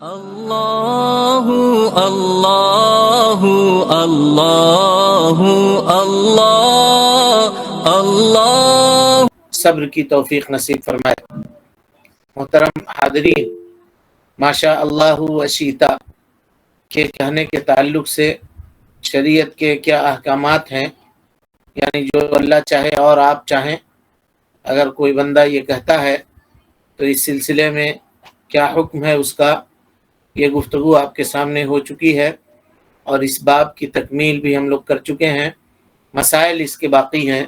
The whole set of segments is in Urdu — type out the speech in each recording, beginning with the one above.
اللہ اللہ اللہ اللہ اللہ صبر کی توفیق نصیب فرمائے۔ محترم حاضرین، ماشاء اللہ وشیتا کے کہنے کے تعلق سے شریعت کے کیا احکامات ہیں، یعنی جو اللہ چاہے اور آپ چاہیں، اگر کوئی بندہ یہ کہتا ہے تو اس سلسلے میں کیا حکم ہے اس کا، یہ گفتگو آپ کے سامنے ہو چکی ہے اور اس باب کی تکمیل بھی ہم لوگ کر چکے ہیں۔ مسائل اس کے باقی ہیں۔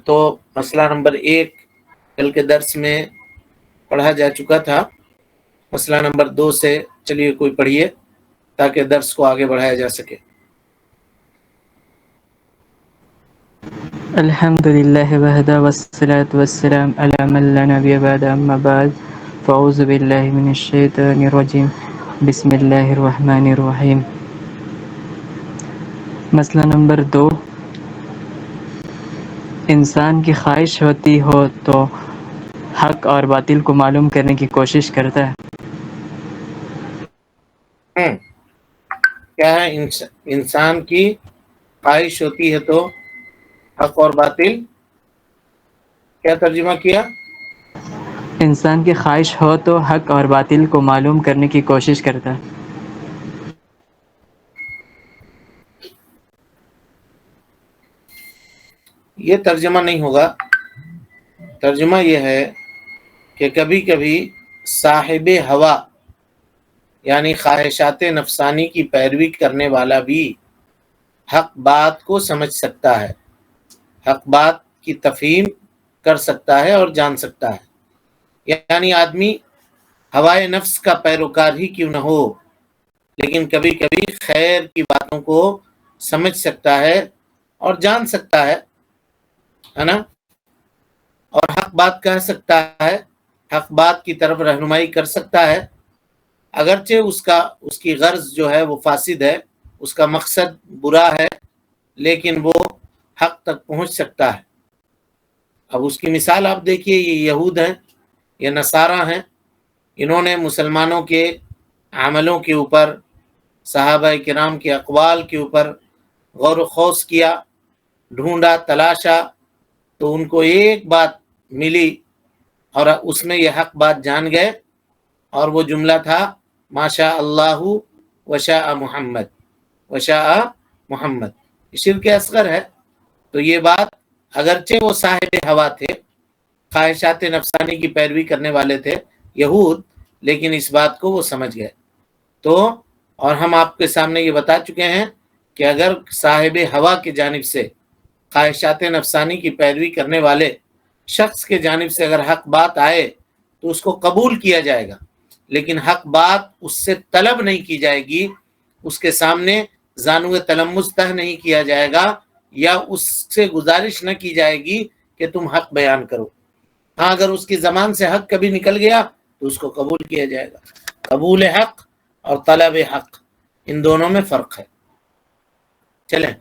تو مسئلہ نمبر 1 کل کے درس میں پڑھا جا چکا تھا۔ مسئلہ نمبر 2 سے چلیے کوئی پڑھیے تاکہ درس کو آگے بڑھایا جا سکے۔ الحمد للہ وحدہ والصلاة والسلام علی من لا نبی بعد اما بعد فاعوذ باللہ من الشیطان الرجیم بسم اللہ الرحمن الرحیم۔ مسئلہ نمبر 2، انسان کی خواہش ہوتی ہو تو حق اور باطل کو معلوم کرنے کی کوشش کرتا ہے۔ کیا ہے؟ انسان کی خواہش ہوتی ہے تو حق اور باطل، کیا ترجمہ کیا؟ انسان کی خواہش ہو تو حق اور باطل کو معلوم کرنے کی کوشش کرتا ہے۔ یہ ترجمہ نہیں ہوگا۔ ترجمہ یہ ہے کہ کبھی کبھی صاحب ہوا یعنی خواہشات نفسانی کی پیروی کرنے والا بھی حق بات کو سمجھ سکتا ہے، حق بات کی تفہیم کر سکتا ہے اور جان سکتا ہے۔ یعنی آدمی ہوائے نفس کا پیروکار ہی کیوں نہ ہو، لیکن کبھی کبھی خیر کی باتوں کو سمجھ سکتا ہے اور جان سکتا ہے نا، اور حق بات کہہ سکتا ہے، حق بات کی طرف رہنمائی کر سکتا ہے، اگرچہ اس کی غرض جو ہے وہ فاسد ہے، اس کا مقصد برا ہے، لیکن وہ حق تک پہنچ سکتا ہے۔ اب اس کی مثال آپ دیکھیے، یہ یہود ہیں، یہ نصارہ ہیں، انہوں نے مسلمانوں کے عملوں کے اوپر، صحابہ کرام کے اقوال کے اوپر غور و خوض کیا، ڈھونڈا، تلاشا، تو ان کو ایک بات ملی اور اس میں یہ حق بات جان گئے، اور وہ جملہ تھا ماشاء اللہ وشاء محمد، وشاء محمد۔ شرک اصغر ہے۔ تو یہ بات اگرچہ وہ صاحب ہوا تھے، خواہشات نفسانی کی پیروی کرنے والے تھے یہود، لیکن اس بات کو وہ سمجھ گئے۔ تو اور ہم آپ کے سامنے یہ بتا چکے ہیں کہ اگر صاحب ہوا کی جانب سے، خواہشات نفسانی کی پیروی کرنے والے شخص کے جانب سے اگر حق بات آئے تو اس کو قبول کیا جائے گا، لیکن حق بات اس سے طلب نہیں کی جائے گی، اس کے سامنے زانو تلمس تہ نہیں کیا جائے گا، یا اس سے گزارش نہ کی جائے گی کہ تم حق بیان کرو۔ ہاں، اگر اس کی زبان سے حق کبھی نکل گیا تو اس کو قبول کیا جائے گا۔ قبول حق اور طلب حق، ان دونوں میں فرق ہے۔ چلیں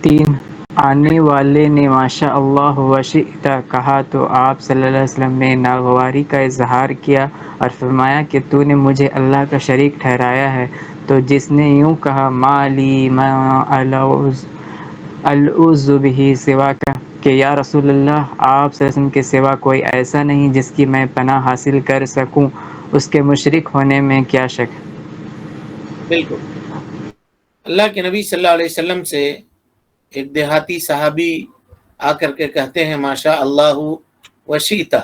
3، آنے والے نے ماشاء اللہ وشئت کہا تو آپ صلی اللہ علیہ وسلم نے ناگواری کا اظہار کیا اور فرمایا کہ تو نے مجھے اللہ کا شریک ٹھہرایا ہے۔ تو جس نے یوں کہا ما لی ما العوذ بہ سواک، کہ یا رسول اللہ، آپ صلی اللہ علیہ وسلم کے سوا کوئی ایسا نہیں جس کی میں پناہ حاصل کر سکوں، اس کے مشرک ہونے میں کیا شک۔ بالکل۔ اللہ کے نبی صلی اللہ علیہ وسلم سے ایک دیہاتی صحابی آ کر کے کہتے ہیں ماشاء اللہ وشئت،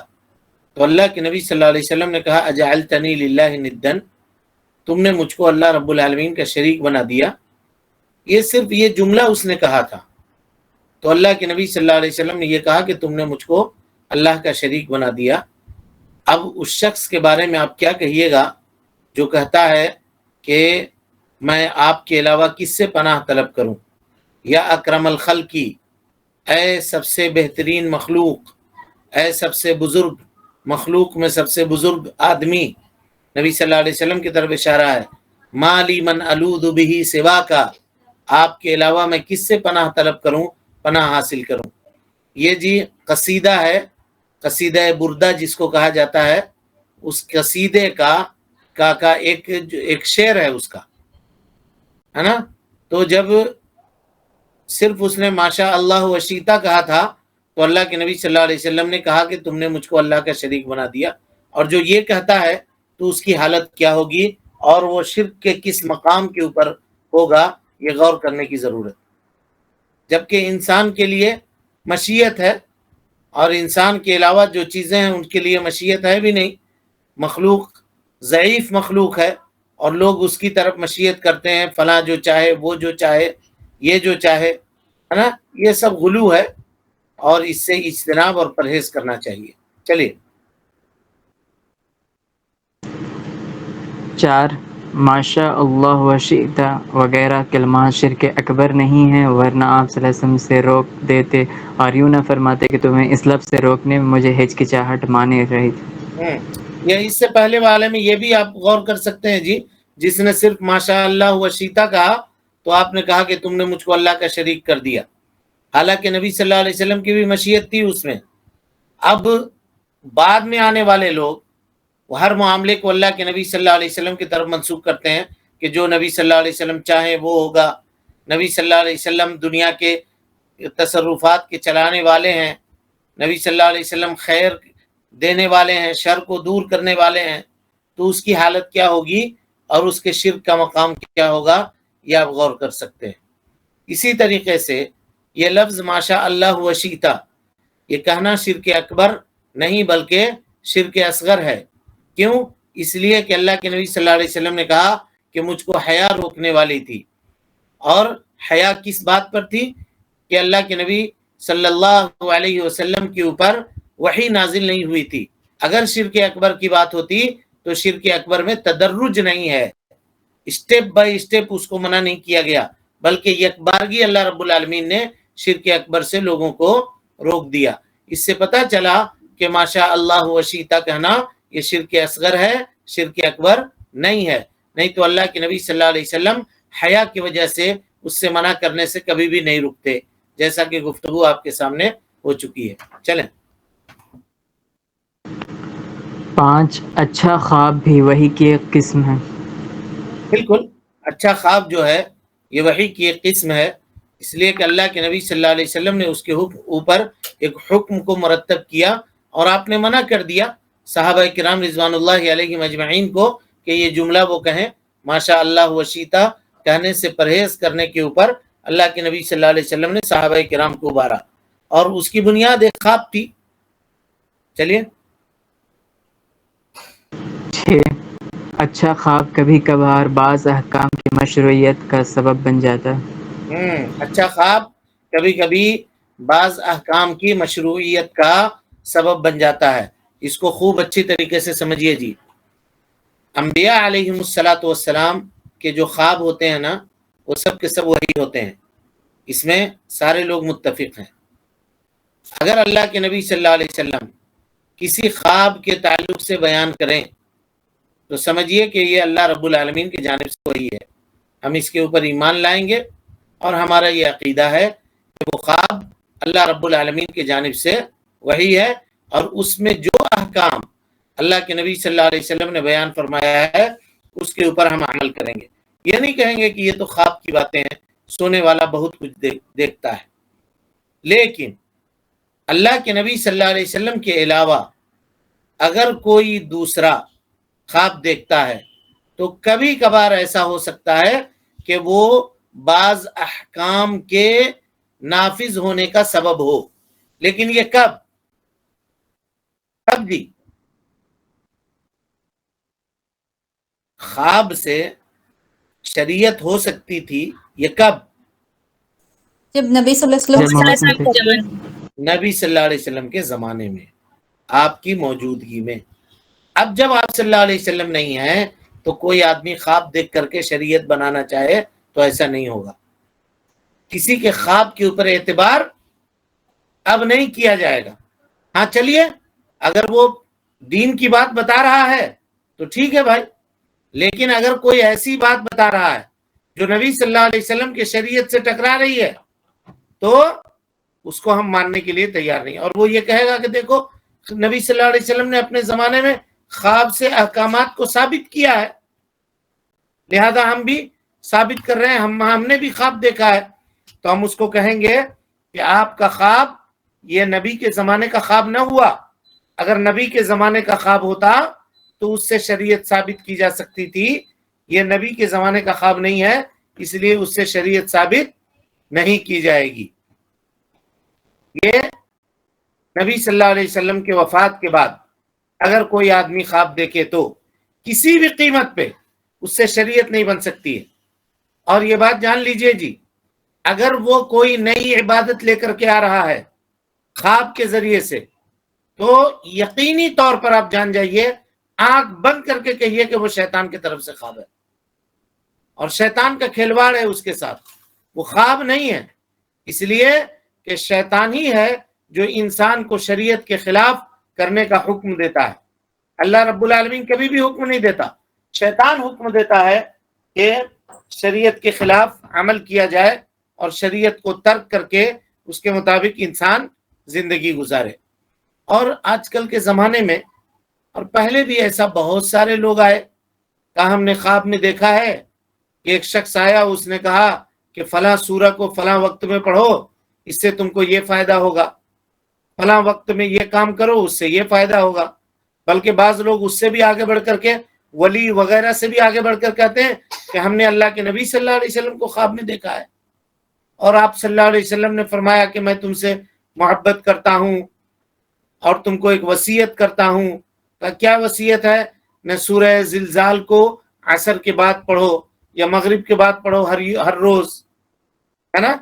تو اللہ کے نبی صلی اللہ علیہ وسلم نے کہا اجعلتنی للہ ندن، تم نے مجھ کو اللہ رب العالمین کا شریک بنا دیا۔ یہ صرف یہ جملہ اس نے کہا تھا، تو اللہ کے نبی صلی اللہ علیہ وسلم نے یہ کہا کہ تم نے مجھ کو اللہ کا شریک بنا دیا۔ اب اس شخص کے بارے میں آپ کیا کہیے گا جو کہتا ہے کہ میں آپ کے علاوہ کس سے پناہ طلب کروں؟ یا اکرم الخلقی، اے سب سے بہترین مخلوق، اے سب سے بزرگ مخلوق میں سب سے بزرگ آدمی، نبی صلی اللہ علیہ وسلم کی طرف اشارہ ہے، ما لی من الوذ بہ سواکا، آپ کے علاوہ میں کس سے پناہ طلب کروں، پناہ حاصل کروں۔ یہ جی قصیدہ ہے، قصیدہ بردہ جس کو کہا جاتا ہے، اس قصیدے کا ایک شعر ہے اس کا، ہے نا. تو جب صرف اس نے ماشاء اللہ وشیتا کہا تھا تو اللہ کے نبی صلی اللہ علیہ وسلم نے کہا کہ تم نے مجھ کو اللہ کا شریک بنا دیا. اور جو یہ کہتا ہے تو اس کی حالت کیا ہوگی اور وہ شرک کے کس مقام کے اوپر ہوگا، یہ غور کرنے کی ضرورت. جبکہ انسان کے لیے مشیت ہے، اور انسان کے علاوہ جو چیزیں ہیں ان کے لیے مشیت ہے بھی نہیں. مخلوق ضعیف مخلوق ہے اور لوگ اس کی طرف مشیت کرتے ہیں، فلاں جو چاہے، وہ جو چاہے، یہ جو چاہے، ہے نا. یہ سب غلو ہے اور اس سے اجتناب اور پرہیز کرنا چاہیے. چلیے. 4 ماشاء اللہ وشئت وغیرہ کلمات شرک اکبر نہیں ہیں، ورنہ آپ صلی اللہ علیہ وسلم سے روک دیتے اور یوں نہ فرماتے کہ تمہیں اس لفظ سے روکنے میں مجھے ہچکچاہٹ مانے رہی تھی. یہ اس سے پہلے والے میں یہ بھی آپ غور کر سکتے ہیں جی، جس نے صرف ماشاء اللہ وشیتا کہا تو آپ نے کہا کہ تم نے مجھ کو اللہ کا شریک کر دیا، حالانکہ نبی صلی اللہ علیہ وسلم کی بھی مشیت تھی اس میں. اب بعد میں آنے والے لوگ وہ ہر معاملے کو اللہ کے نبی صلی اللہ علیہ وسلم کی طرف منسوخ کرتے ہیں کہ جو نبی صلی اللہ علیہ وسلم چاہیں وہ ہوگا. نبی صلی اللہ علیہ وسلم دنیا کے تصرفات کے چلانے والے ہیں، نبی صلی اللہ علیہ وسلم خیر دینے والے ہیں، شر کو دور کرنے والے ہیں. تو اس کی حالت کیا ہوگی اور اس کے شرک کا مقام کیا ہوگا، یہ آپ غور کر سکتے ہیں. اسی طریقے سے یہ لفظ ماشاء اللہ وشیتا، یہ کہنا شرک اکبر نہیں بلکہ شرک اصغر ہے. کیوں؟ اس لیے کہ اللہ کے نبی صلی اللہ علیہ وسلم نے کہا کہ مجھ کو حیا روکنے والی تھی. اور حیا کس بات پر تھی؟ کہ اللہ کے نبی صلی اللہ علیہ وسلم کے اوپر وحی نازل نہیں ہوئی تھی. اگر شرک اکبر کی بات ہوتی تو شرک اکبر میں تدرج نہیں ہے، اسٹیپ بائی اسٹیپ اس کو منع نہیں کیا گیا، بلکہ یک بارگی اللہ رب العالمین نے شرک اکبر سے لوگوں کو روک دیا. اس سے پتہ چلا کہ ماشاء اللہ وشیتا کہنا یہ شرک اصغر ہے، شرک اکبر نہیں ہے. نہیں تو اللہ کے نبی صلی اللہ علیہ وسلم حیا کی وجہ سے اس سے منع کرنے سے کبھی بھی نہیں رکتے، جیسا کہ گفتگو آپ کے سامنے ہو چکی ہے. چلیں. 5 اچھا خواب بھی وحی کی ایک قسم ہے. بالکل، اچھا خواب جو ہے یہ وحی کی ایک قسم ہے، اس لیے کہ اللہ کے نبی صلی اللہ علیہ وسلم نے اس کے اوپر ایک حکم کو مرتب کیا اور آپ نے منع کر دیا صحابہ کرام رضوان اللہ علیہم اجمعین کو کہ یہ جملہ وہ کہیں. ماشاء اللہ وشیتا کہنے سے پرہیز کرنے کے اوپر اللہ کے نبی صلی اللہ علیہ وسلم نے صحابہ کرام کو ابارا، اور اس کی بنیاد ایک خواب تھی. چلیے. 6 اچھا خواب کبھی کبھار بعض احکام کی مشروعیت کا سبب بن جاتا ہے. اچھا خواب کبھی کبھی بعض احکام کی مشروعیت کا سبب بن جاتا ہے. اس کو خوب اچھی طریقے سے سمجھیے جی. انبیاء علیہم السلام کے جو خواب ہوتے ہیں نا، وہ سب کے سب وہی ہوتے ہیں، اس میں سارے لوگ متفق ہیں. اگر اللہ کے نبی صلی اللہ علیہ وسلم کسی خواب کے تعلق سے بیان کریں تو سمجھیے کہ یہ اللہ رب العالمین کی جانب سے وہی ہے. ہم اس کے اوپر ایمان لائیں گے اور ہمارا یہ عقیدہ ہے کہ وہ خواب اللہ رب العالمین کی جانب سے وہی ہے، اور اس میں جو احکام اللہ کے نبی صلی اللہ علیہ وسلم نے بیان فرمایا ہے اس کے اوپر ہم عمل کریں گے. یہ نہیں کہیں گے کہ یہ تو خواب کی باتیں ہیں، سونے والا بہت کچھ دیکھتا ہے. لیکن اللہ کے نبی صلی اللہ علیہ وسلم کے علاوہ اگر کوئی دوسرا خواب دیکھتا ہے تو کبھی کبھار ایسا ہو سکتا ہے کہ وہ بعض احکام کے نافذ ہونے کا سبب ہو. لیکن یہ کب جی؟ خواب سے شریعت ہو سکتی تھی، یہ کب؟ جب نبی صلی اللہ علیہ وسلم نبی صلی اللہ علیہ وسلم کے زمانے میں، آپ کی موجودگی میں. اب جب آپ صلی اللہ علیہ وسلم نہیں ہیں تو کوئی آدمی خواب دیکھ کر کے شریعت بنانا چاہے تو ایسا نہیں ہوگا. کسی کے خواب کے اوپر اعتبار اب نہیں کیا جائے گا. ہاں چلیے، اگر وہ دین کی بات بتا رہا ہے تو ٹھیک ہے بھائی، لیکن اگر کوئی ایسی بات بتا رہا ہے جو نبی صلی اللہ علیہ وسلم کے شریعت سے ٹکرا رہی ہے تو اس کو ہم ماننے کے لیے تیار نہیں. اور وہ یہ کہے گا کہ دیکھو نبی صلی اللہ علیہ وسلم نے اپنے زمانے میں خواب سے احکامات کو ثابت کیا ہے، لہذا ہم بھی ثابت کر رہے ہیں، ہم نے بھی خواب دیکھا ہے، تو ہم اس کو کہیں گے کہ آپ کا خواب یہ نبی کے زمانے کا خواب نہ ہوا۔ اگر نبی کے زمانے کا خواب ہوتا تو اس سے شریعت ثابت کی جا سکتی تھی، یہ نبی کے زمانے کا خواب نہیں ہے، اس لیے اس سے شریعت ثابت نہیں کی جائے گی۔ یہ نبی صلی اللہ علیہ وسلم کے وفات کے بعد اگر کوئی آدمی خواب دیکھے تو کسی بھی قیمت پہ اس سے شریعت نہیں بن سکتی ہے۔ اور یہ بات جان لیجئے جی، اگر وہ کوئی نئی عبادت لے کر کے آ رہا ہے خواب کے ذریعے سے، تو یقینی طور پر آپ جان جائیے، آنکھ بند کر کے کہیے کہ وہ شیطان کی طرف سے خواب ہے، اور شیطان کا کھلواڑ ہے اس کے ساتھ، وہ خواب نہیں ہے، اس لیے کہ شیطان ہی ہے جو انسان کو شریعت کے خلاف کرنے کا حکم دیتا ہے۔ اللہ رب العالمین کبھی بھی حکم نہیں دیتا، شیطان حکم دیتا ہے کہ شریعت کے خلاف عمل کیا جائے اور شریعت کو ترک کر کے اس کے مطابق انسان زندگی گزارے۔ اور آج کل کے زمانے میں، اور پہلے بھی ایسا بہت سارے لوگ آئے، کہا ہم نے خواب میں دیکھا ہے کہ ایک شخص آیا، اس نے کہا کہ فلاں سورہ کو فلاں وقت میں پڑھو، اس سے تم کو یہ فائدہ ہوگا، فلاں وقت میں یہ کام کرو، اس سے یہ فائدہ ہوگا۔ بلکہ بعض لوگ اس سے بھی آگے بڑھ کر کے، ولی وغیرہ سے بھی آگے بڑھ کر کہتے ہیں کہ ہم نے اللہ کے نبی صلی اللہ علیہ وسلم کو خواب میں دیکھا ہے، اور آپ صلی اللہ علیہ وسلم نے فرمایا کہ میں تم سے محبت کرتا ہوں اور تم کو ایک وصیت کرتا ہوں۔ کیا وصیت ہے؟ نہ سورہ زلزال کو عصر کے بعد پڑھو یا مغرب کے بعد پڑھو ہر روز، ہے نا۔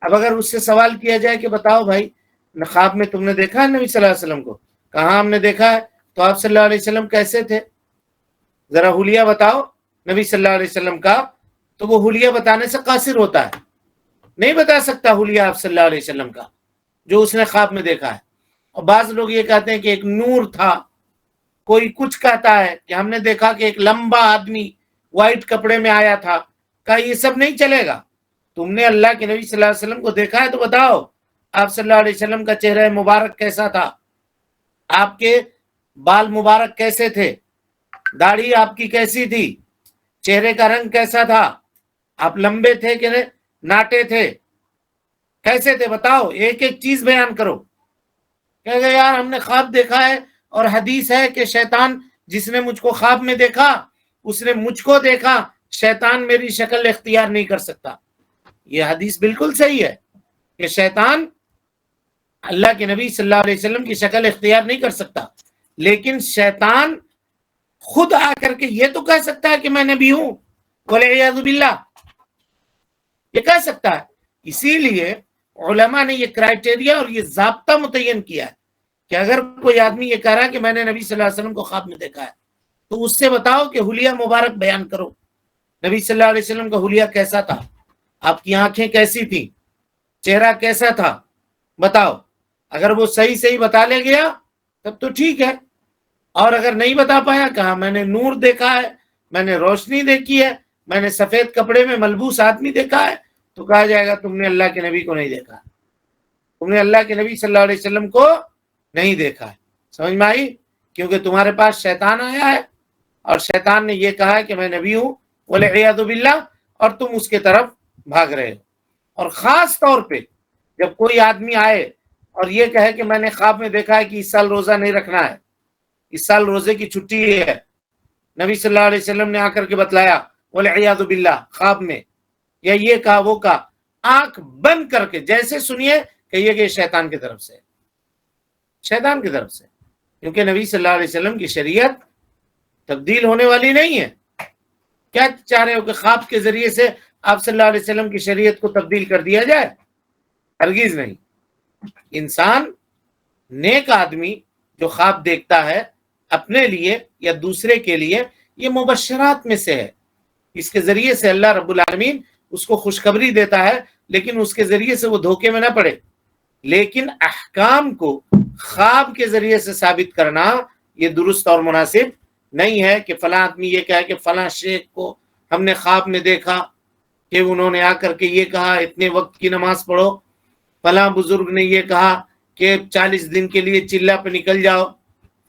اب اگر اس سے سوال کیا جائے کہ بتاؤ بھائی، خواب میں تم نے دیکھا ہے نبی صلی اللہ علیہ وسلم کو؟ کہاں ہم نے دیکھا ہے۔ تو آپ صلی اللہ علیہ وسلم کیسے تھے؟ ذرا حلیہ بتاؤ نبی صلی اللہ علیہ وسلم کا، تو وہ حلیہ بتانے سے قاصر ہوتا ہے، نہیں بتا سکتا حلیہ آپ صلی اللہ علیہ وسلم کا جو اس نے خواب میں دیکھا ہے۔ اور بعض لوگ یہ کہتے ہیں کہ ایک نور تھا، کوئی کچھ کہتا ہے کہ ہم نے دیکھا کہ ایک لمبا آدمی وائٹ کپڑے میں آیا تھا۔ کہا یہ سب نہیں چلے گا، تم نے اللہ کے نبی صلی اللہ علیہ وسلم کو دیکھا ہے تو بتاؤ آپ صلی اللہ علیہ وسلم کا چہرہ مبارک کیسا تھا، آپ کے بال مبارک کیسے تھے، داڑھی آپ کی کیسی تھی، چہرے کا رنگ کیسا تھا، آپ لمبے تھے کہ ناٹے تھے، کیسے تھے، بتاؤ، ایک ایک چیز بیان کرو۔ کہے گا یار ہم نے خواب دیکھا ہے، اور حدیث ہے کہ شیطان جس نے مجھ کو خواب میں دیکھا اس نے مجھ کو دیکھا، شیطان میری شکل اختیار نہیں کر سکتا۔ یہ حدیث بالکل صحیح ہے کہ شیطان اللہ کے نبی صلی اللہ علیہ وسلم کی شکل اختیار نہیں کر سکتا، لیکن شیطان خود آ کر کے یہ تو کہہ سکتا ہے کہ میں نبی ہوں، والعیاذ باللہ، یہ کہہ سکتا ہے۔ اسی لیے علماء نے یہ کرائٹیریا اور یہ ضابطہ متعین کیا ہے کہ اگر کوئی آدمی یہ کہہ رہا ہے کہ میں نے نبی صلی اللہ علیہ وسلم کو خواب میں دیکھا ہے، تو اس سے بتاؤ کہ حلیہ مبارک بیان کرو، نبی صلی اللہ علیہ وسلم کا حلیہ کیسا تھا، آپ کی آنکھیں کیسی تھیں، چہرہ کیسا تھا، بتاؤ۔ اگر وہ صحیح بتا لے گیا تب تو ٹھیک ہے، اور اگر نہیں بتا پایا، کہا میں نے نور دیکھا ہے، میں نے روشنی دیکھی ہے، میں نے سفید کپڑے میں ملبوس آدمی دیکھا ہے، تو کہا جائے گا تم نے اللہ کے نبی کو نہیں دیکھا، تم نے اللہ کے نبی صلی اللہ علیہ وسلم کو نہیں دیکھا ہے۔ سمجھ میں آئی؟ کیونکہ تمہارے پاس شیطان آیا ہے اور شیطان نے یہ کہا ہے کہ میں نبی ہوں، والعیاذ باللہ، اور تم اس کے طرف بھاگ رہے ہو۔ اور خاص طور پہ جب کوئی آدمی آئے اور یہ کہے کہ میں نے خواب میں دیکھا ہے کہ اس سال روزہ نہیں رکھنا ہے، اس سال روزے کی چھٹی ہے، نبی صلی اللہ علیہ وسلم نے آ کر کے بتلایا، والعیاذ باللہ، خواب میں، یا یہ کہا وہ کہا، آنکھ بند کر کے جیسے سنیے کہیے کہ یہ شیطان کی طرف سے، شیطان کی طرف سے، کیونکہ نبی صلی اللہ علیہ وسلم کی شریعت تبدیل ہونے والی نہیں ہے۔ کیا چاہ رہے ہو کہ خواب کے ذریعے سے آپ صلی اللہ علیہ وسلم کی شریعت کو تبدیل کر دیا جائے؟ ہرگز نہیں۔ انسان نیک آدمی جو خواب دیکھتا ہے اپنے لیے یا دوسرے کے لیے، یہ مبشرات میں سے ہے، اس کے ذریعے سے اللہ رب العالمین اس کو خوشخبری دیتا ہے، لیکن اس کے ذریعے سے وہ دھوکے میں نہ پڑے۔ لیکن احکام کو خواب کے ذریعے سے ثابت کرنا یہ درست اور مناسب نہیں ہے کہ فلاں آدمی یہ کہے کہ فلاں شیخ کو ہم نے خواب میں دیکھا کہ انہوں نے آ کر کے یہ کہا اتنے وقت کی نماز پڑھو، فلاں بزرگ نے یہ کہا کہ 40 دن کے لیے چلہ پہ نکل جاؤ،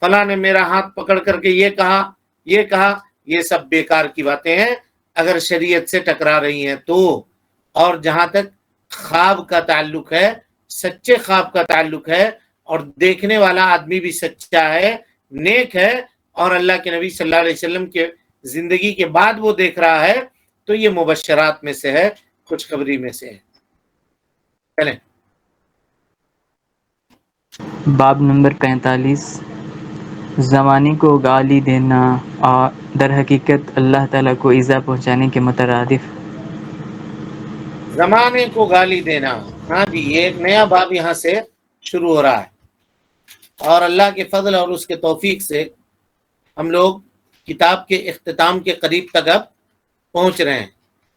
فلاں نے میرا ہاتھ پکڑ کر کے یہ کہا، یہ سب بیکار کی باتیں ہیں اگر شریعت سے ٹکرا رہی ہیں تو۔ اور جہاں تک خواب کا تعلق ہے، سچے خواب کا تعلق ہے، اور دیکھنے والا آدمی بھی سچا ہے، نیک ہے، اور اللہ کے نبی صلی اللہ علیہ وسلم کے زندگی کے بعد وہ دیکھ رہا ہے، تو یہ مبشرات میں سے ہے، خوشخبری میں سے ہے۔ چلیں باب نمبر 45، زمانے کو گالی دینا اور در حقیقت اللہ تعالیٰ کو ایذا پہنچانے کے مترادف۔ زمانے کو گالی دینا، ہاں جی، یہ ایک نیا باب یہاں سے شروع ہو رہا ہے، اور اللہ کے فضل اور اس کے توفیق سے ہم لوگ کتاب کے اختتام کے قریب تک اب پہنچ رہے ہیں۔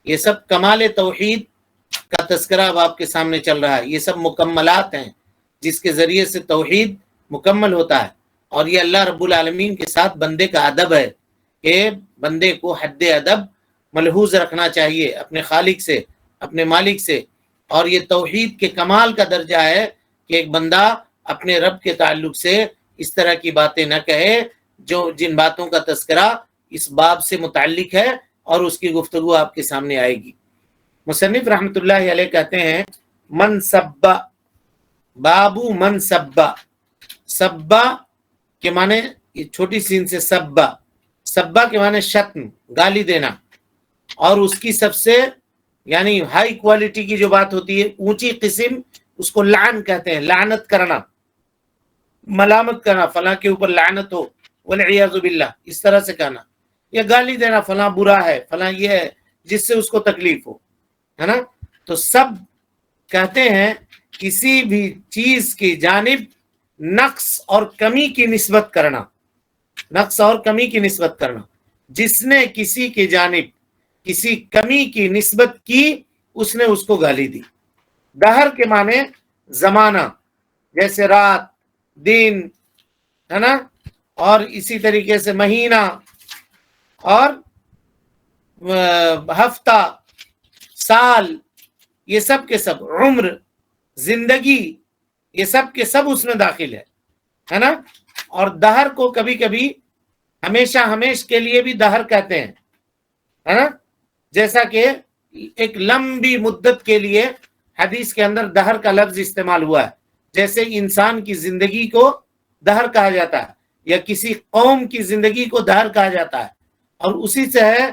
یہ سب کمال توحید کا تذکرہ اب آپ کے سامنے چل رہا ہے، یہ سب مکملات ہیں جس کے ذریعے سے توحید مکمل ہوتا ہے، اور یہ اللہ رب العالمین کے ساتھ بندے کا ادب ہے کہ بندے کو حد ادب ملحوظ رکھنا چاہیے اپنے خالق سے، اپنے مالک سے، اور یہ توحید کے کمال کا درجہ ہے کہ ایک بندہ اپنے رب کے تعلق سے اس طرح کی باتیں نہ کہے جن باتوں کا تذکرہ اس باب سے متعلق ہے، اور اس کی گفتگو آپ کے سامنے آئے گی۔ مصنف رحمۃ اللہ علیہ کہتے ہیں من سبا، بابو من سبا، سبا کے معنی چھوٹی سین سے سبا، سبا کے معنی شتم، گالی دینا، اور اس کی سب سے یعنی ہائی کوالٹی کی جو بات ہوتی ہے، اونچی قسم، اس کو لعن کہتے ہیں، لعنت کرنا، ملامت کرنا، فلاں کے اوپر لعنت ہو والعیاذ باللہ، اس طرح سے کہنا، یا گالی دینا، فلاں برا ہے، فلاں یہ ہے، جس سے اس کو تکلیف ہو، ہے نا۔ تو سب کہتے ہیں کسی بھی چیز کی جانب نقص اور کمی کی نسبت کرنا، نقص اور کمی کی نسبت کرنا، جس نے کسی کی جانب کسی کمی کی نسبت کی اس نے اس کو گالی دی۔ دہر کے معنی زمانہ، جیسے رات، دن، ہے نا، اور اسی طریقے سے مہینہ اور ہفتہ، سال، یہ سب کے سب، عمر، زندگی، یہ سب کے سب اس میں داخل ہے نا۔ اور دہر کو کبھی کبھی ہمیشہ ہمیش کے لیے بھی دہر کہتے ہیں، ہے نا، جیسا کہ ایک لمبی مدت کے لیے حدیث کے اندر دہر کا لفظ استعمال ہوا ہے، جیسے انسان کی زندگی کو دہر کہا جاتا ہے، یا کسی قوم کی زندگی کو دہر کہا جاتا ہے، اور اسی سے ہے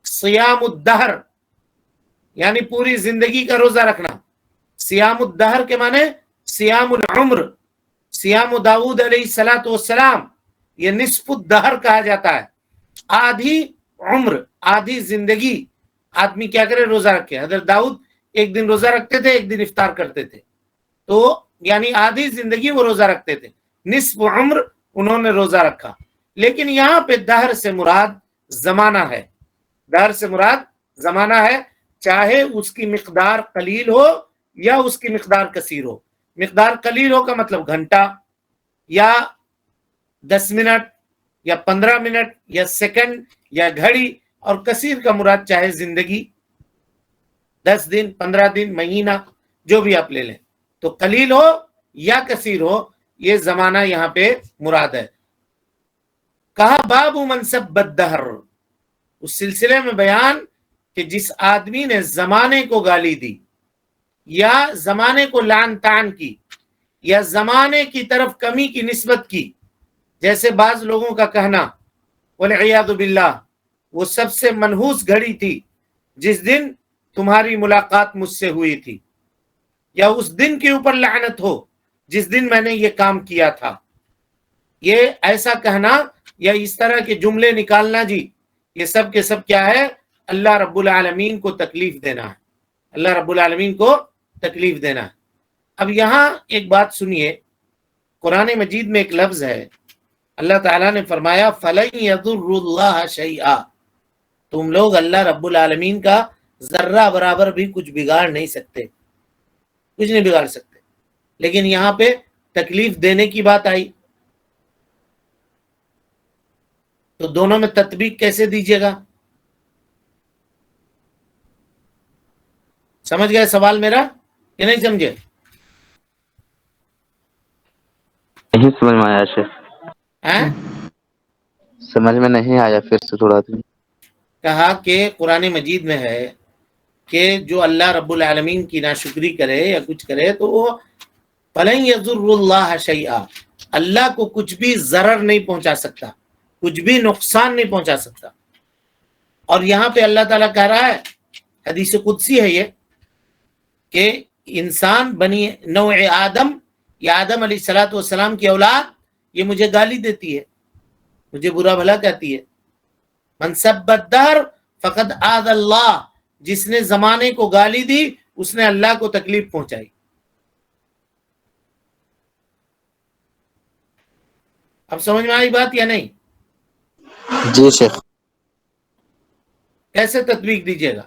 صیام الدہر، یعنی پوری زندگی کا روزہ رکھنا۔ صیام الدہر کے معنی صیام العمر، صیام داؤد علیہ السلام، یہ نصف الدہر کہا جاتا ہے، آدھی عمر، آدھی زندگی آدمی کیا کرے، روزہ رکھے۔ حضرت داؤد ایک دن روزہ رکھتے تھے، ایک دن افطار کرتے تھے، تو یعنی آدھی زندگی وہ روزہ رکھتے تھے، نصف عمر انہوں نے روزہ رکھا۔ لیکن یہاں پہ دہر سے مراد زمانہ ہے، دہر سے مراد زمانہ ہے، چاہے اس کی مقدار قلیل ہو یا اس کی مقدار کثیر ہو۔ مقدار قلیل ہو کا مطلب گھنٹہ یا 10 منٹ یا 15 منٹ یا سیکنڈ یا گھڑی، اور کثیر کا مراد چاہے زندگی، 10 دن، 15 دن، مہینہ، جو بھی آپ لے لیں۔ تو قلیل ہو یا کثیر ہو، یہ زمانہ یہاں پہ مراد ہے۔ کہا باب من سب الدہر، اس سلسلے میں بیان کہ جس آدمی نے زمانے کو گالی دی، یا زمانے کو لعن طعن کی، یا زمانے کی طرف کمی کی نسبت کی، جیسے بعض لوگوں کا کہنا والعیاذ باللہ، وہ سب سے منحوس گھڑی تھی جس دن تمہاری ملاقات مجھ سے ہوئی تھی، یا اس دن کے اوپر لعنت ہو جس دن میں نے یہ کام کیا تھا، یہ ایسا کہنا یا اس طرح کے جملے نکالنا، جی یہ سب کے سب کیا ہے، اللہ رب العالمین کو تکلیف دینا ہے، اللہ رب العالمین کو تکلیف دینا ہے۔ اب یہاں ایک بات سنیے، قرآن مجید میں ایک لفظ ہے، اللہ تعالیٰ نے فرمایا فَلَن يَضُرُّ اللَّهَ شَيْئًا، تم لوگ اللہ رب العالمین کا ذرہ برابر بھی کچھ بگاڑ نہیں سکتے، کچھ نہیں بگاڑ سکتے۔ لیکن یہاں پہ تکلیف دینے کی بات آئی، تو دونوں میں تطبیق کیسے دیجیے گا؟ سمجھ گئے سوال میرا کہ نہیں سمجھے؟ نہیں سمجھ میں آیا شیخ۔ ہیں؟ سمجھ میں نہیں آیا، پھر سے تھوڑا دن. کہا کہ قرآن مجید میں ہے کہ جو اللہ رب العالمین کی ناشکری کرے یا کچھ کرے تو وہ فَلَن يَضُرُّ اللَّهَ شَيْئًا، اللہ کو کچھ بھی ضرر نہیں پہنچا سکتا، کچھ بھی نقصان نہیں پہنچا سکتا. اور یہاں پہ اللہ تعالیٰ کہہ رہا ہے، حدیث قدسی ہے یہ، کہ انسان بنی نوع آدم یا آدم علیہ الصلوۃ والسلام کی اولاد یہ مجھے گالی دیتی ہے، مجھے برا بھلا کہتی ہے. من سب الدہر فقد آذ اللہ، جس نے زمانے کو گالی دی اس نے اللہ کو تکلیف پہنچائی. اب سمجھ میں آئی بات یا نہیں؟ جی شیخ. کیسے تطبیق دیجیے گا؟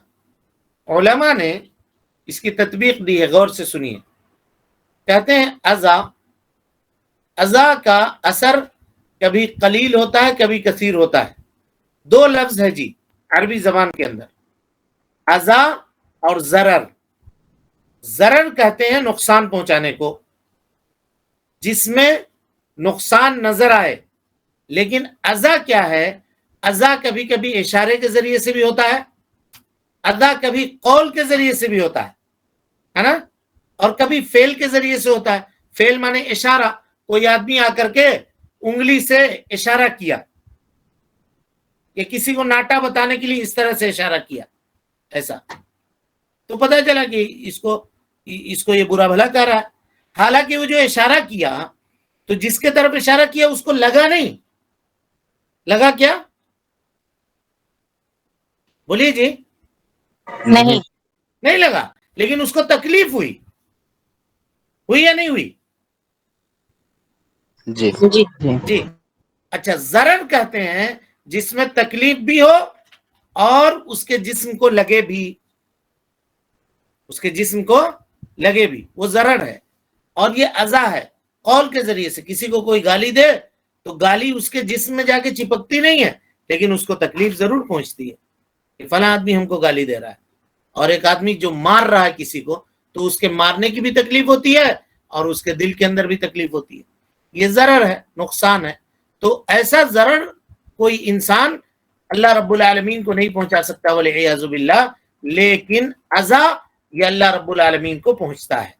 علماء نے اس کی تطبیق دی ہے، غور سے سنیے. کہتے ہیں ازا کا اثر کبھی قلیل ہوتا ہے کبھی کثیر ہوتا ہے. دو لفظ ہے جی عربی زبان کے اندر، ازا اور ضرر. ضرر کہتے ہیں نقصان پہنچانے کو، جس میں نقصان نظر آئے. لیکن ازا کیا ہے؟ ازا کبھی کبھی اشارے کے ذریعے سے بھی ہوتا ہے، ازا کبھی قول کے ذریعے سے بھی ہوتا ہے نا، اور کبھی فعل کے ذریعے سے ہوتا ہے. فعل مانے اشارہ، کوئی آدمی آ کر کے انگلی سے اشارہ کیا، یا کسی کو ناٹا بتانے کے لیے اس طرح سے اشارہ کیا، ایسا تو پتہ چلا کہ اس کو یہ برا بھلا کہہ رہا ہے. حالانکہ وہ جو اشارہ کیا تو جس کے طرف اشارہ کیا اس کو لگا نہیں. لگا کیا؟ بولیے جی. نہیں لگا، لیکن اس کو تکلیف ہوئی یا نہیں ہوئی؟ جی جی. اچھا، ضرر کہتے ہیں جس میں تکلیف بھی ہو اور اس کے جسم کو لگے بھی، وہ ضرر ہے. اور یہ اذا ہے قول کے ذریعے سے. کسی کو کوئی گالی دے تو گالی اس کے جسم میں جا کے چپکتی نہیں ہے، لیکن اس کو تکلیف ضرور پہنچتی ہے کہ فلاں آدمی ہم کو گالی دے رہا ہے. اور ایک آدمی جو مار رہا ہے کسی کو تو اس کے مارنے کی بھی تکلیف ہوتی ہے اور اس کے دل کے اندر بھی تکلیف ہوتی ہے. یہ ضرر ہے، نقصان ہے. تو ایسا ضرر کوئی انسان اللہ رب العالمین کو نہیں پہنچا سکتا والعیاذ باللہ، لیکن اذا یہ اللہ رب العالمین کو پہنچتا ہے.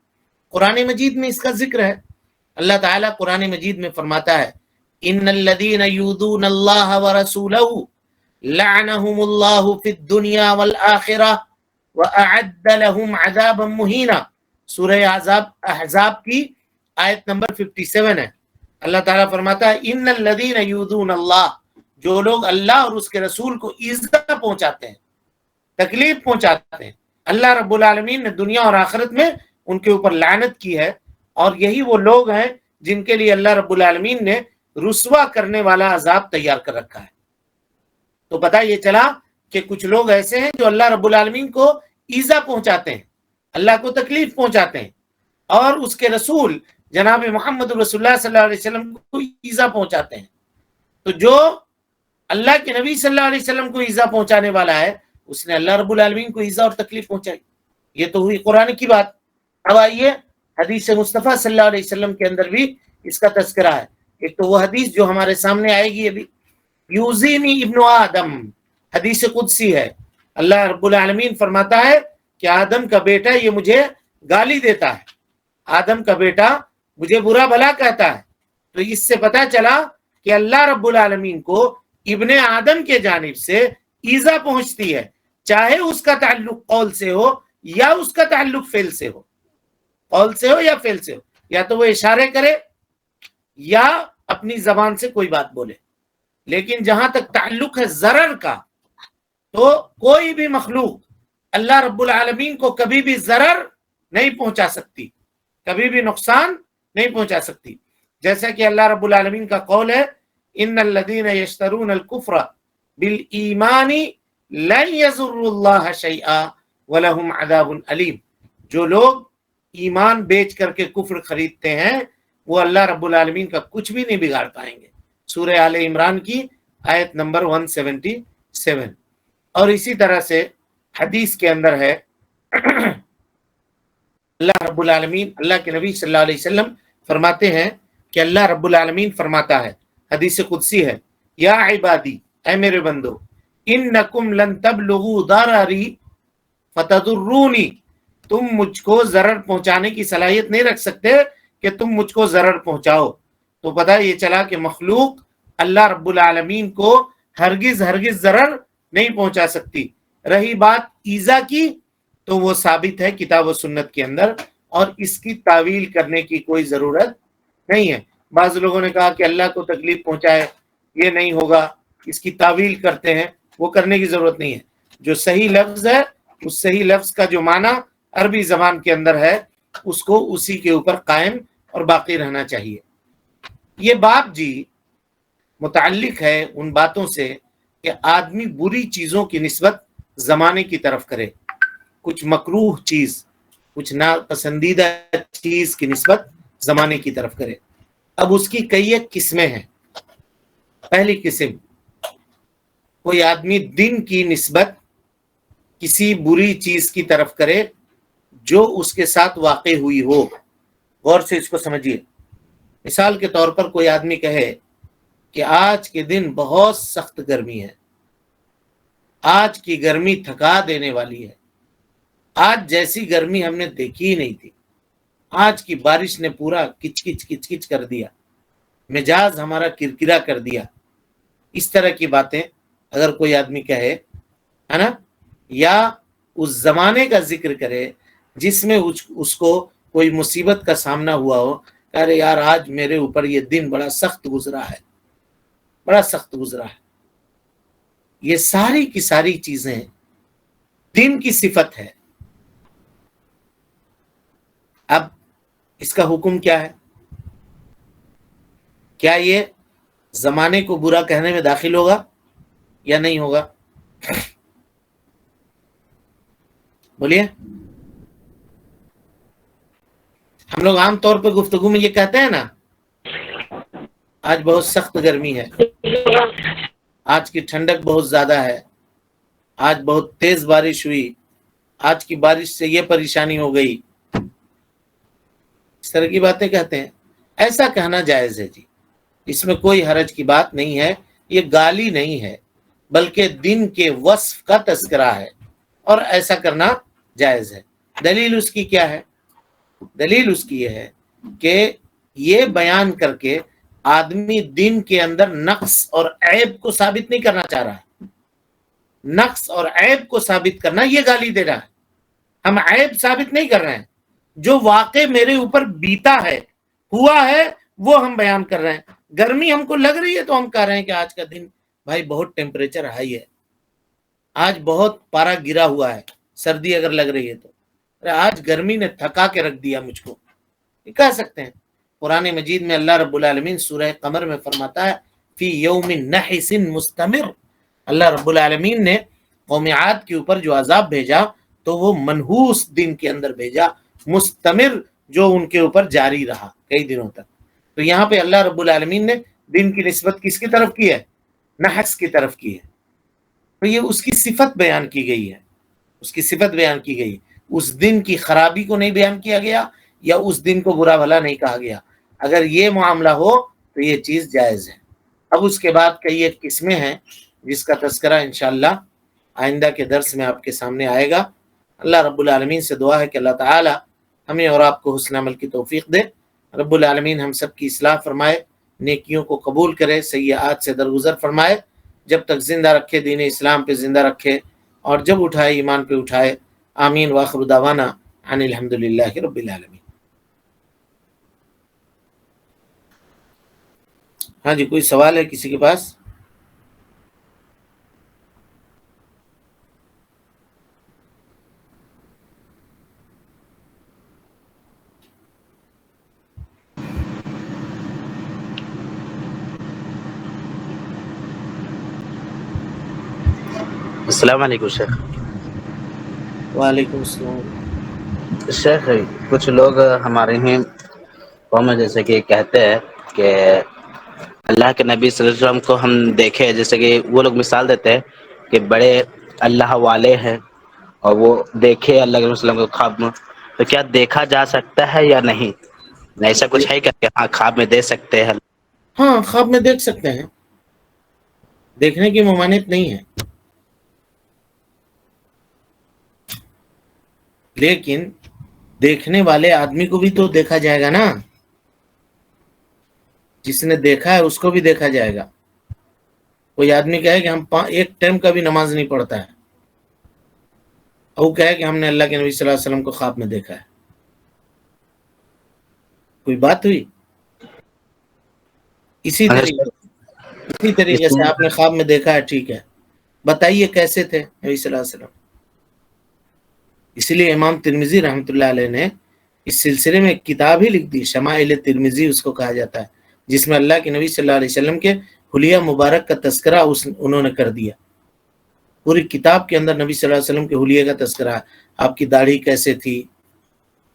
قرآن مجید میں اس کا ذکر ہے. اللہ تعالیٰ قرآن مجید میں فرماتا ہے ان الذین یؤذون اللہ ورسولہ لعنہم اللہ فی الدنیا والآخرہ وَأَعَدَّ لَهُمْ عَذَابًا مُهِينًا. سورہ احزاب کی آیت نمبر 57 ہے. اللہ تعالیٰ فرماتا ہے ان الذین یؤذون اللہ، جو لوگ اللہ اور اس کے رسول کو ایذا پہنچاتے ہیں، تکلیف پہنچاتے ہیں، اللہ رب العالمین نے دنیا اور آخرت میں ان کے اوپر لعنت کی ہے. اور یہی وہ لوگ ہیں جن کے لیے اللہ رب العالمین نے رسوا کرنے والا عذاب تیار کر رکھا ہے. تو پتہ یہ چلا کہ کچھ لوگ ایسے ہیں جو اللہ رب العالمین کو ایذا پہنچاتے ہیں، اللہ کو تکلیف پہنچاتے ہیں، اور اس کے رسول جناب محمد رسول اللہ صلی اللہ علیہ وسلم کو ایذا پہنچاتے ہیں. تو جو اللہ کے نبی صلی اللہ علیہ وسلم کو ایذا پہنچانے والا ہے اس نے اللہ رب العالمین کو ایذا اور تکلیف پہنچائی. یہ تو ہوئی قرآن کی بات. اب آئیے حدیث مصطفیٰ صلی اللہ علیہ وسلم کے اندر بھی اس کا تذکرہ ہے. ایک تو وہ حدیث جو ہمارے سامنے آئے گی ابھی، یوزینی ابن آدم، حدیث قدسی ہے. اللہ رب العالمین فرماتا ہے کہ آدم کا بیٹا یہ مجھے گالی دیتا ہے، آدم کا بیٹا مجھے برا بھلا کہتا ہے. تو اس سے پتہ چلا کہ اللہ رب العالمین کو ابن آدم کے جانب سے ایذا پہنچتی ہے، چاہے اس کا تعلق قول سے ہو یا اس کا تعلق فعل سے ہو، قول سے ہو یا فعل سے ہو، یا تو وہ اشارے کرے یا اپنی زبان سے کوئی بات بولے. لیکن جہاں تک تعلق ہے ضرر کا، تو کوئی بھی مخلوق اللہ رب العالمین کو کبھی بھی ضرر نہیں پہنچا سکتی، کبھی بھی نقصان نہیں پہنچا سکتی. جیسا کہ اللہ رب العالمین کا قول ہے ان الذین یشترون الکفر بالایمان لن یضروا اللہ شیئا ولہم عذاب علیم. جو لوگ ایمان بیچ کر کے کفر خریدتے ہیں وہ اللہ رب العالمین کا کچھ بھی نہیں بگاڑ پائیں گے. سورہ آل عمران کی آیت نمبر 177. اور اسی طرح سے حدیث کے اندر ہے اللہ رب العالمین، اللہ کے نبی صلی اللہ علیہ وسلم فرماتے ہیں کہ اللہ رب العالمین فرماتا ہے حدیث قدسی ہے، یا عبادی، اے میرے بندو، انکم لن تبلغوا ضرری فتضرونی، تم مجھ کو ضرر پہنچانے کی صلاحیت نہیں رکھ سکتے کہ تم مجھ کو ضرر پہنچاؤ۔ تو پتہ یہ چلا کہ مخلوق اللہ رب العالمین کو ہرگز ضرر نہیں پہنچا سکتی۔ رہی بات ایذا کی تو وہ ثابت ہے کتاب و سنت کے اندر، اور اس کی تعویل کرنے کی کوئی ضرورت نہیں ہے۔ بعض لوگوں نے کہا کہ اللہ کو تکلیف پہنچائے، یہ نہیں ہوگا، اس کی تعویل کرتے ہیں، وہ کرنے کی ضرورت نہیں ہے۔ جو صحیح لفظ ہے، اس صحیح لفظ کا جو معنی عربی زبان کے اندر ہے، اس کو اسی کے اوپر قائم اور باقی رہنا چاہیے۔ یہ بات جی متعلق ہے ان باتوں سے کہ آدمی بری چیزوں کی نسبت زمانے کی طرف کرے، کچھ مکروہ چیز، کچھ ناپسندیدہ چیز کی نسبت زمانے کی طرف کرے۔ اب اس کی کئی ایک قسمیں ہیں۔ پہلی قسم، کوئی آدمی دن کی نسبت کسی بری چیز کی طرف کرے جو اس کے ساتھ واقع ہوئی ہو۔ غور سے اس کو سمجھیے۔ مثال کے طور پر کوئی آدمی کہے کہ آج کے دن بہت سخت گرمی ہے، آج کی گرمی تھکا دینے والی ہے، آج جیسی گرمی ہم نے دیکھی ہی نہیں تھی، آج کی بارش نے پورا کچ کچ کر دیا، مزاج ہمارا کرکرا کر دیا۔ اس طرح کی باتیں اگر کوئی آدمی کہے، ہے نا، یا اس زمانے کا ذکر کرے جس میں اس کو کوئی مصیبت کا سامنا ہوا ہو، کہ ارے یار آج میرے اوپر یہ دن بڑا سخت گزرا ہے، بڑا سخت گزرا ہے۔ یہ ساری کی ساری چیزیں دن کی صفت ہے۔ اب اس کا حکم کیا ہے؟ کیا یہ زمانے کو برا کہنے میں داخل ہوگا یا نہیں ہوگا؟ بولیے۔ ہم لوگ عام طور پہ گفتگو میں یہ کہتے ہیں نا، آج بہت سخت گرمی ہے، آج کی ٹھنڈک بہت زیادہ ہے، آج بہت تیز بارش ہوئی، آج کی بارش سے یہ پریشانی ہو گئی، اس طرح کی باتیں کہتے ہیں۔ ایسا کہنا جائز ہے جی، اس میں کوئی حرج کی بات نہیں ہے، یہ گالی نہیں ہے، بلکہ دن کے وصف کا تذکرہ ہے، اور ایسا کرنا جائز ہے۔ دلیل اس کی کیا ہے؟ دلیل اس کی یہ ہے کہ یہ بیان کر کے آدمی دن کے اندر نقص اور عیب کو ثابت نہیں کرنا چاہ رہا ہے۔ نقص اور عیب کو ثابت کرنا یہ گالی دے رہا ہے۔ ہم عیب ثابت نہیں کر رہے ہیں، جو واقع میرے اوپر بیتا ہے، ہوا ہے، وہ ہم بیان کر رہے ہیں۔ گرمی ہم کو لگ رہی ہے تو ہم کہہ رہے ہیں کہ آج کا دن بھائی بہت ٹیمپریچر ہائی ہے، آج بہت پارا گرا ہوا ہے۔ سردی اگر لگ رہی ہے تو آج گرمی نے تھکا کے رکھ دیا مجھ کو، یہ کہہ سکتے ہیں۔ قرآن مجید میں اللہ رب العالمین سورہ قمر میں فرماتا ہے فی یوم نحس مستمر، اللہ رب العالمین نے قوم عاد کے اوپر جو عذاب بھیجا تو وہ منحوس دن کے اندر بھیجا، مستمر، جو ان کے اوپر جاری رہا کئی دنوں تک۔ تو یہاں پہ اللہ رب العالمین نے دن کی نسبت کس کی طرف کی ہے؟ نحس کی طرف کی ہے۔ تو یہ اس کی صفت بیان کی گئی ہے، اس کی صفت بیان کی گئی، اس دن کی خرابی کو نہیں بیان کیا گیا، یا اس دن کو برا بھلا نہیں کہا گیا۔ اگر یہ معاملہ ہو تو یہ چیز جائز ہے۔ اب اس کے بعد کئی ایک قسمیں ہیں جس کا تذکرہ انشاءاللہ آئندہ کے درس میں آپ کے سامنے آئے گا۔ اللہ رب العالمین سے دعا ہے کہ اللہ تعالی ہمیں اور آپ کو حسن عمل کی توفیق دے۔ رب العالمین ہم سب کی اصلاح فرمائے، نیکیوں کو قبول کرے، سیئات سے درگزر فرمائے، جب تک زندہ رکھے دین اسلام پہ زندہ رکھے، اور جب اٹھائے ایمان پہ اٹھائے۔ آمین وآخر دعوانا ان الحمدللہ رب العالمین۔ ہاں جی، کوئی سوال ہے کسی کے پاس؟ السلام علیکم شیخ۔ وعلیکم السلام۔ شیخ کچھ لوگ ہمارے ہیں قوم میں جیسے کہ کہتے ہیں کہ اللہ کے نبی صلی اللہ علیہ وسلم کو ہم دیکھے، جیسے کہ وہ لوگ مثال دیتے ہیں کہ بڑے اللہ والے ہیں اور وہ دیکھے اللہ کے وسلم کو خواب میں، تو کیا دیکھا جا سکتا ہے یا نہیں؟ ایسا کچھ ہے کیا کہ ہاں خواب میں دے سکتے ہیں؟ ہاں خواب میں دیکھ سکتے ہیں، دیکھنے کی ممانعت نہیں ہے، لیکن دیکھنے والے آدمی کو بھی تو دیکھا جائے گا نا، جس نے دیکھا ہے اس کو بھی دیکھا جائے گا۔ کوئی آدمی کہے کہ ہم ایک ٹائم کا بھی نماز نہیں پڑھتا ہے، اور وہ کہے کہ ہم نے اللہ کے نبی صلی اللہ علیہ وسلم کو خواب میں دیکھا ہے، کوئی بات ہوئی؟ اسی اگر طریقے اس سے میں آپ نے خواب میں دیکھا ہے، ٹھیک ہے، بتائیے کیسے تھے نبی صلی اللہ علیہ وسلم؟ اسی لیے امام ترمذی رحمۃ اللہ علیہ نے اس سلسلے میں ایک کتاب ہی لکھ دی، شمائل ترمذی اس کو کہا جاتا ہے، جس میں اللہ کے نبی صلی اللہ علیہ وسلم کے حلیہ مبارک کا تذکرہ انہوں نے کر دیا۔ پوری کتاب کے اندر نبی صلی اللہ علیہ وسلم کے حلیہ کا تذکرہ ہے، آپ کی داڑھی کیسے تھی،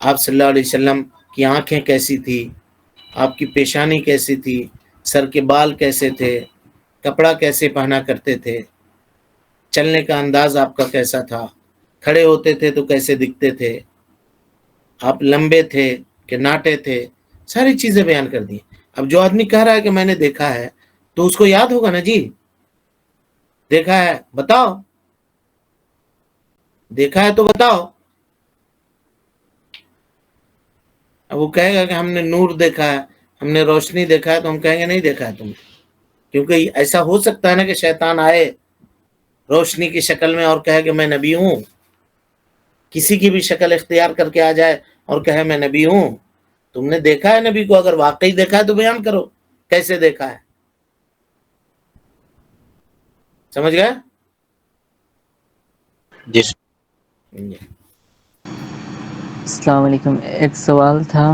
آپ صلی اللہ علیہ وسلم کی آنکھیں کیسی تھی، آپ کی پیشانی کیسی تھی، سر کے بال کیسے تھے، کپڑا کیسے پہنا کرتے تھے، چلنے کا انداز آپ کا کیسا تھا، کھڑے ہوتے تھے تو کیسے دکھتے تھے، آپ لمبے تھے کہ ناٹے تھے، ساری چیزیں بیان کر دی۔ اب جو آدمی کہہ رہا ہے کہ میں نے دیکھا ہے تو اس کو یاد ہوگا نا، جی دیکھا ہے بتاؤ، دیکھا ہے تو بتاؤ۔ اب وہ کہے گا کہ ہم نے نور دیکھا ہے، ہم نے روشنی دیکھا ہے، تو ہم کہیں گے نہیں دیکھا ہے تم نے، کیونکہ ایسا ہو سکتا ہے نا کہ شیطان آئے روشنی کی شکل میں اور کہے کہ میں نبی ہوں، کسی کی بھی شکل اختیار کر کے آ جائے اور کہے میں نبی ہوں۔ تم نے دیکھا ہے نبی کو؟ اگر واقعی دیکھا ہے تو بیان کرو کیسے دیکھا ہے، سمجھ گئے؟ جی السلام علیکم، ایک سوال تھا،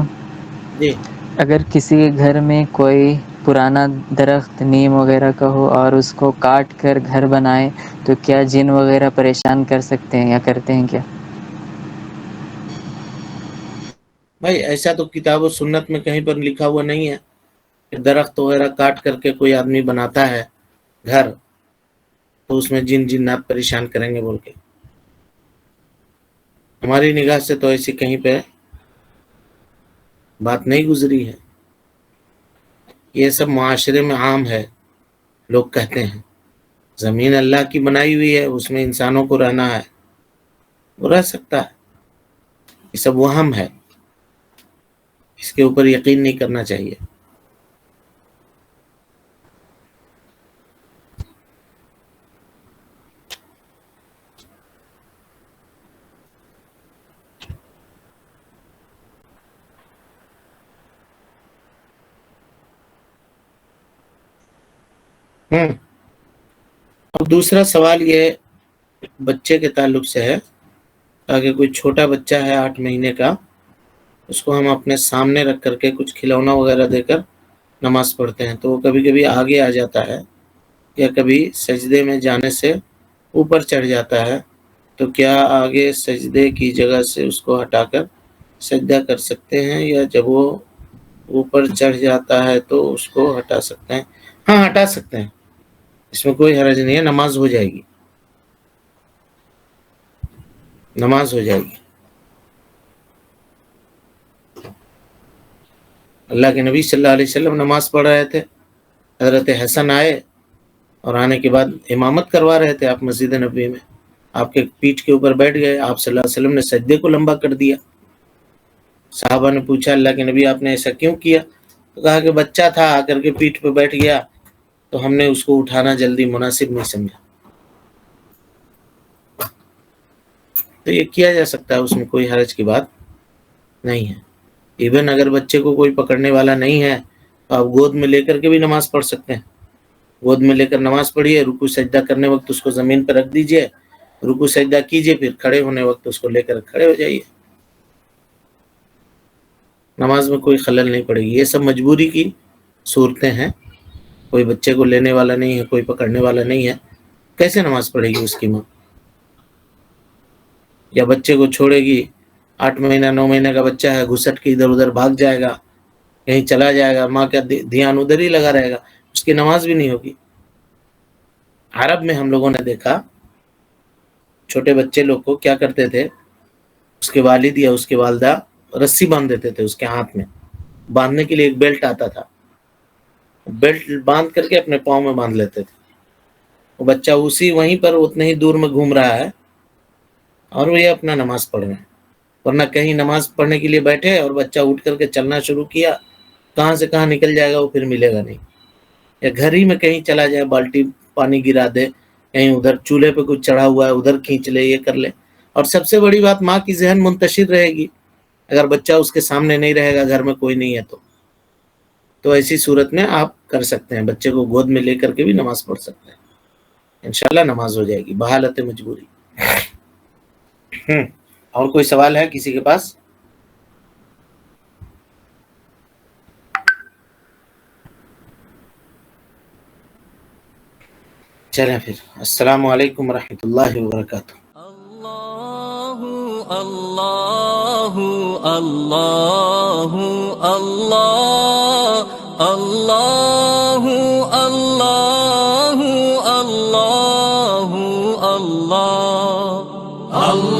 جی اگر کسی کے گھر میں کوئی پرانا درخت نیم وغیرہ کا ہو اور اس کو کاٹ کر گھر بنائے تو کیا جن وغیرہ پریشان کر سکتے ہیں یا کرتے ہیں کیا؟ بھائی ایسا تو کتاب و سنت میں کہیں پر لکھا ہوا نہیں ہے کہ درخت وغیرہ کاٹ کر کے کوئی آدمی بناتا ہے گھر تو اس میں جن جنات پریشان کریں گے بول کے۔ ہماری نگاہ سے تو ایسی کہیں پہ بات نہیں گزری ہے، یہ سب معاشرے میں عام ہے، لوگ کہتے ہیں زمین اللہ کی بنائی ہوئی ہے، اس میں انسانوں کو رہنا ہے، وہ رہ سکتا ہے، یہ سب وہم ہے، اس کے اوپر یقین نہیں کرنا چاہیے۔ اب دوسرا سوال یہ بچے کے تعلق سے ہے، اگر کوئی چھوٹا بچہ ہے 8 مہینے کا، اس کو ہم اپنے سامنے رکھ کر کے کچھ کھلونا وغیرہ دے کر نماز پڑھتے ہیں تو وہ کبھی کبھی آگے آ جاتا ہے یا کبھی سجدے میں جانے سے اوپر چڑھ جاتا ہے، تو کیا آگے سجدے کی جگہ سے اس کو ہٹا کر سجدہ کر سکتے ہیں، یا جب وہ اوپر چڑھ جاتا ہے تو اس کو ہٹا سکتے ہیں؟ ہاں ہٹا سکتے ہیں، اس میں کوئی حرج نہیں ہے، نماز ہو جائے گی، نماز ہو جائے گی۔ اللہ کے نبی صلی اللہ علیہ وسلم نماز پڑھ رہے تھے، حضرت حسن آئے اور آنے کے بعد امامت کروا رہے تھے آپ مسجد نبوی میں، آپ کے پیٹھ کے اوپر بیٹھ گئے، آپ صلی اللہ علیہ وسلم نے سجدے کو لمبا کر دیا۔ صحابہ نے پوچھا اللہ کے نبی آپ نے ایسا کیوں کیا؟ تو کہا کہ بچہ تھا آ کر کے پیٹھ پہ بیٹھ گیا تو ہم نے اس کو اٹھانا جلدی مناسب نہیں سمجھا۔ تو یہ کیا جا سکتا ہے، اس میں کوئی حرج کی بات نہیں ہے۔ ایون اگر بچے کو کوئی پکڑنے والا نہیں ہے تو آپ گود میں لے کر کے بھی نماز پڑھ سکتے ہیں، گود میں لے کر نماز پڑھیے، رکوع سجدہ کرنے وقت اس کو زمین پر رکھ دیجئے، رکوع سجدہ کیجئے، پھر کھڑے ہونے وقت اس کو لے کر کھڑے ہو جائیے، نماز میں کوئی خلل نہیں پڑے گی۔ یہ سب مجبوری کی صورتیں ہیں، کوئی بچے کو لینے والا نہیں ہے، کوئی پکڑنے والا نہیں ہے، کیسے نماز پڑھے گی اس کی ماں؟ یا بچے کو چھوڑے گی، 8 مہینہ 9 مہینہ کا بچہ ہے، گھسٹ کے ادھر ادھر بھاگ جائے گا، کہیں چلا جائے گا، ماں کا دھیان ادھر ہی لگا رہے گا، اس کی نماز بھی نہیں ہوگی۔ عرب میں ہم لوگوں نے دیکھا چھوٹے بچے لوگ کو کیا کرتے تھے، اس کے والد یا اس کے والدہ رسی باندھ دیتے تھے اس کے ہاتھ میں، باندھنے کے لیے ایک بیلٹ آتا تھا، بیلٹ باندھ کر کے اپنے پاؤں میں باندھ لیتے تھے. وہ بچہ اسی وہیں پر اتنے ہی دور میں گھوم رہا ہے اور وہ یہ اپنا نماز پڑھ رہے ہیں. ورنہ کہیں نماز پڑھنے کے لیے بیٹھے اور بچہ اٹھ کر کے چلنا شروع کیا، کہاں سے کہاں نکل جائے گا وہ پھر ملے گا نہیں. یا گھر ہی میں کہیں چلا جائے، بالٹی پانی گرا دے، کہیں ادھر چولہے پہ کچھ چڑھا ہوا ہے ادھر کھینچ لے، یہ کر لے. اور سب سے بڑی بات، ماں کی ذہن منتشر رہے گی اگر بچہ اس کے سامنے نہیں رہے گا، گھر میں کوئی نہیں ہے تو ایسی صورت میں آپ کر سکتے ہیں، بچے کو گود میں لے کر کے بھی نماز پڑھ سکتے ہیں. انشاءاللہ نماز ہو جائے گی بحالت مجبوری. اور کوئی سوال ہے کسی کے پاس؟ چلیں پھر. السلام علیکم ورحمۃ اللہ وبرکاتہ. اللہ اللہ اللہ اللہ اللہ اللہ اللہ اللہ اللہ